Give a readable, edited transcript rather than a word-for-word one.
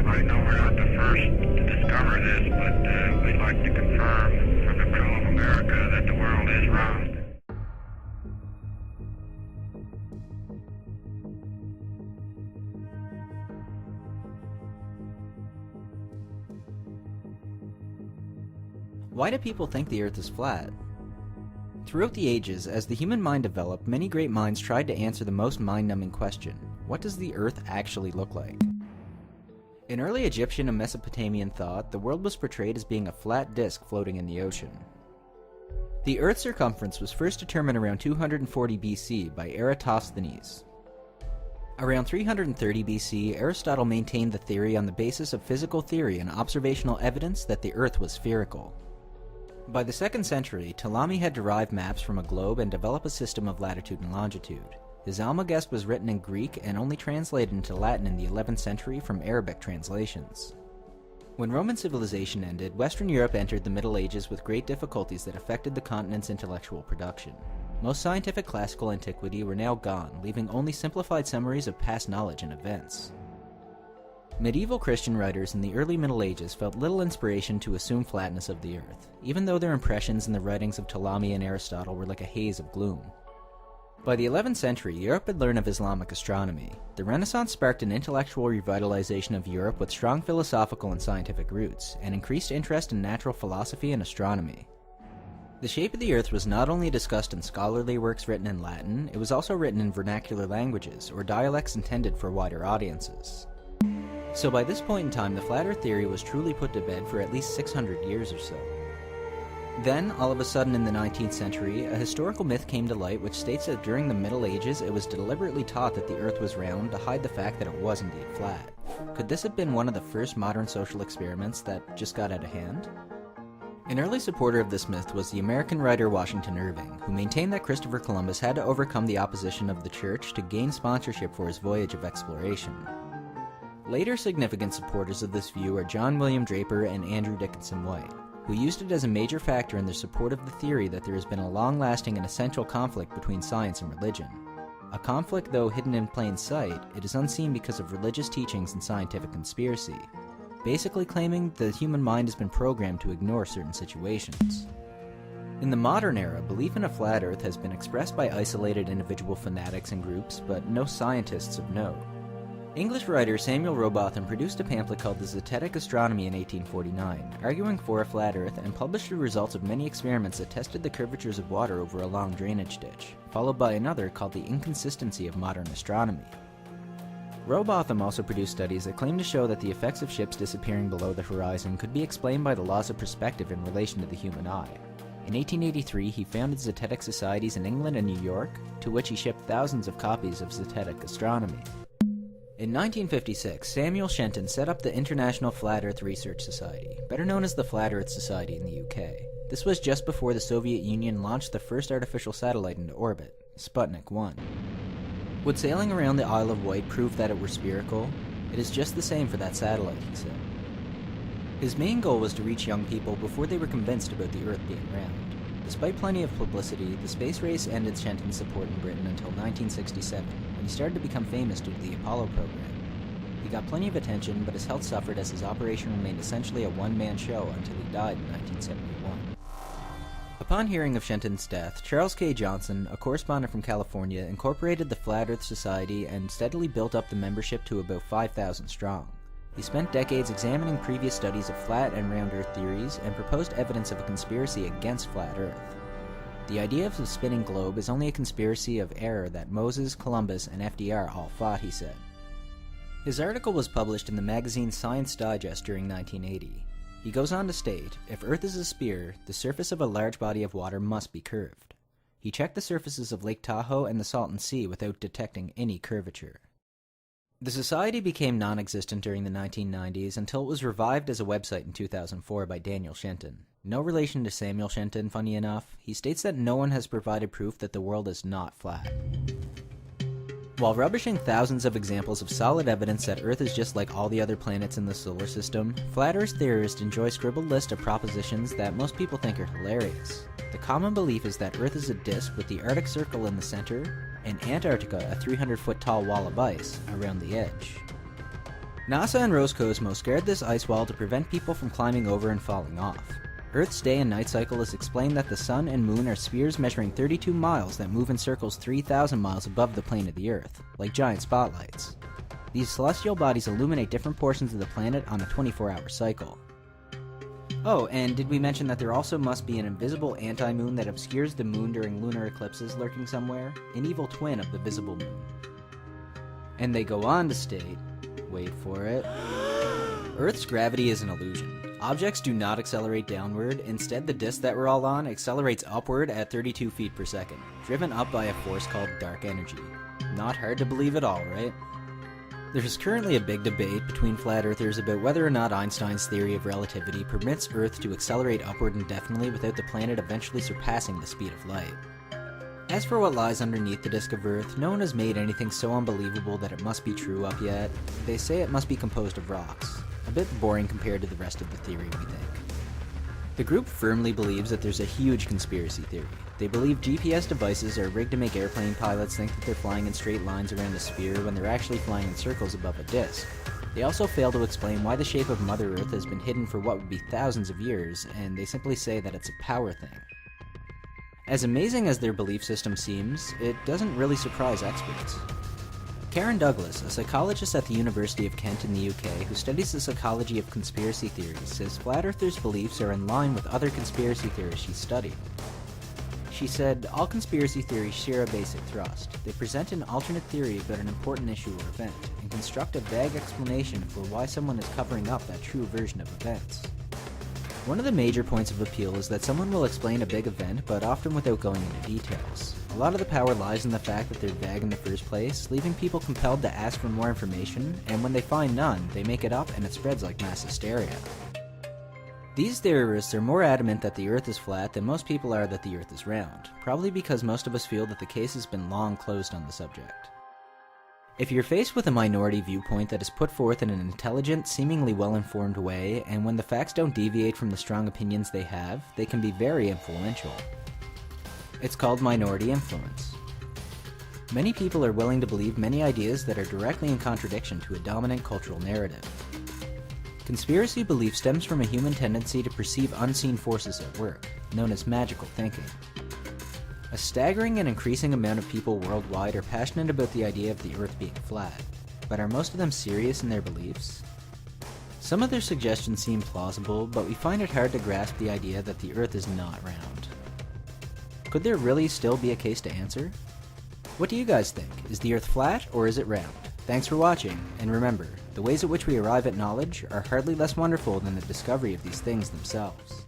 I know we're not the first to discover this, but we'd like to confirm from the middle of America that the world is round. Why do people think the Earth is flat? Throughout the ages, as the human mind developed, many great minds tried to answer the most mind-numbing question: what does the Earth actually look like? In early Egyptian and Mesopotamian thought, the world was portrayed as being a flat disk floating in the ocean. The Earth's circumference was first determined around 240 BC by Eratosthenes. Around 330 BC, Aristotle maintained the theory on the basis of physical theory and observational evidence that the Earth was spherical. By the 2nd century, Ptolemy had derived maps from a globe and developed a system of latitude and longitude. His Almagest was written in Greek and only translated into Latin in the 11th century from Arabic translations. When Roman civilization ended, Western Europe entered the Middle Ages with great difficulties that affected the continent's intellectual production. Most scientific classical antiquity were now gone, leaving only simplified summaries of past knowledge and events. Medieval Christian writers in the early Middle Ages felt little inspiration to assume flatness of the Earth, even though their impressions in the writings of Ptolemy and Aristotle were like a haze of gloom. By the 11th century, Europe had learned of Islamic astronomy. The Renaissance sparked an intellectual revitalization of Europe with strong philosophical and scientific roots, and increased interest in natural philosophy and astronomy. The shape of the Earth was not only discussed in scholarly works written in Latin, it was also written in vernacular languages, or dialects intended for wider audiences. So by this point in time, the flat Earth theory was truly put to bed for at least 600 years or so. Then, all of a sudden in the 19th century, a historical myth came to light which states that during the Middle Ages it was deliberately taught that the Earth was round to hide the fact that it was indeed flat. Could this have been one of the first modern social experiments that just got out of hand? An early supporter of this myth was the American writer Washington Irving, who maintained that Christopher Columbus had to overcome the opposition of the church to gain sponsorship for his voyage of exploration. Later significant supporters of this view are John William Draper and Andrew Dickinson White, who used it as a major factor in their support of the theory that there has been a long-lasting and essential conflict between science and religion. A conflict, though hidden in plain sight, it is unseen because of religious teachings and scientific conspiracy, basically claiming the human mind has been programmed to ignore certain situations. In the modern era, belief in a flat Earth has been expressed by isolated individual fanatics and groups, but no scientists of note. English writer Samuel Rowbotham produced a pamphlet called The Zetetic Astronomy in 1849, arguing for a flat Earth, and published the results of many experiments that tested the curvatures of water over a long drainage ditch, followed by another called The Inconsistency of Modern Astronomy. Rowbotham also produced studies that claimed to show that the effects of ships disappearing below the horizon could be explained by the laws of perspective in relation to the human eye. In 1883, he founded Zetetic societies in England and New York, to which he shipped thousands of copies of Zetetic Astronomy. In 1956, Samuel Shenton set up the International Flat Earth Research Society, better known as the Flat Earth Society in the UK. This was just before the Soviet Union launched the first artificial satellite into orbit, Sputnik 1. Would sailing around the Isle of Wight prove that it were spherical? It is just the same for that satellite, he said. His main goal was to reach young people before they were convinced about the Earth being round. Despite plenty of publicity, the space race ended Shenton's support in Britain until 1967, when he started to become famous due to the Apollo program. He got plenty of attention, but his health suffered as his operation remained essentially a one-man show until he died in 1971. Upon hearing of Shenton's death, Charles K. Johnson, a correspondent from California, incorporated the Flat Earth Society and steadily built up the membership to about 5,000 strong. He spent decades examining previous studies of flat and round Earth theories and proposed evidence of a conspiracy against flat Earth. The idea of a spinning globe is only a conspiracy of error that Moses, Columbus, and FDR all fought, he said. His article was published in the magazine Science Digest during 1980. He goes on to state, if Earth is a sphere, the surface of a large body of water must be curved. He checked the surfaces of Lake Tahoe and the Salton Sea without detecting any curvature. The society became non-existent during the 1990s until it was revived as a website in 2004 by Daniel Shenton. No relation to Samuel Shenton, funny enough. He states that no one has provided proof that the world is not flat. While rubbishing thousands of examples of solid evidence that Earth is just like all the other planets in the solar system, Flat Earth theorists enjoy a scribbled list of propositions that most people think are hilarious. The common belief is that Earth is a disk with the Arctic Circle in the center, and Antarctica a 300-foot tall wall of ice around the edge. NASA and Roscosmos scared this ice wall to prevent people from climbing over and falling off. Earth's day and night cycle is explained that the sun and moon are spheres measuring 32 miles that move in circles 3,000 miles above the plane of the Earth, like giant spotlights. These celestial bodies illuminate different portions of the planet on a 24-hour cycle. Oh, and did we mention that there also must be an invisible anti-moon that obscures the moon during lunar eclipses lurking somewhere? An evil twin of the visible moon. And they go on to state, wait for it, Earth's gravity is an illusion. Objects do not accelerate downward, instead the disk that we're all on accelerates upward at 32 feet per second, driven up by a force called dark energy. Not hard to believe at all, right? There's currently a big debate between flat earthers about whether or not Einstein's theory of relativity permits Earth to accelerate upward indefinitely without the planet eventually surpassing the speed of light. As for what lies underneath the disk of Earth, no one has made anything so unbelievable that it must be true up yet. They say it must be composed of rocks. A bit boring compared to the rest of the theory, we think. The group firmly believes that there's a huge conspiracy theory. They believe GPS devices are rigged to make airplane pilots think that they're flying in straight lines around a sphere when they're actually flying in circles above a disk. They also fail to explain why the shape of Mother Earth has been hidden for what would be thousands of years, and they simply say that it's a power thing. As amazing as their belief system seems, it doesn't really surprise experts. Karen Douglas, a psychologist at the University of Kent in the UK who studies the psychology of conspiracy theories, says flat earthers' beliefs are in line with other conspiracy theories she's studied. She said, all conspiracy theories share a basic thrust. They present an alternate theory about an important issue or event, and construct a vague explanation for why someone is covering up that true version of events. One of the major points of appeal is that someone will explain a big event, but often without going into details. A lot of the power lies in the fact that they're vague in the first place, leaving people compelled to ask for more information, and when they find none, they make it up and it spreads like mass hysteria. These theorists are more adamant that the Earth is flat than most people are that the Earth is round, probably because most of us feel that the case has been long closed on the subject. If you're faced with a minority viewpoint that is put forth in an intelligent, seemingly well-informed way, and when the facts don't deviate from the strong opinions they have, they can be very influential. It's called minority influence. Many people are willing to believe many ideas that are directly in contradiction to a dominant cultural narrative. Conspiracy belief stems from a human tendency to perceive unseen forces at work, known as magical thinking. A staggering and increasing amount of people worldwide are passionate about the idea of the Earth being flat, but are most of them serious in their beliefs? Some of their suggestions seem plausible, but we find it hard to grasp the idea that the Earth is not round. Could there really still be a case to answer? What do you guys think? Is the Earth flat or is it round? Thanks for watching, and remember, the ways at which we arrive at knowledge are hardly less wonderful than the discovery of these things themselves.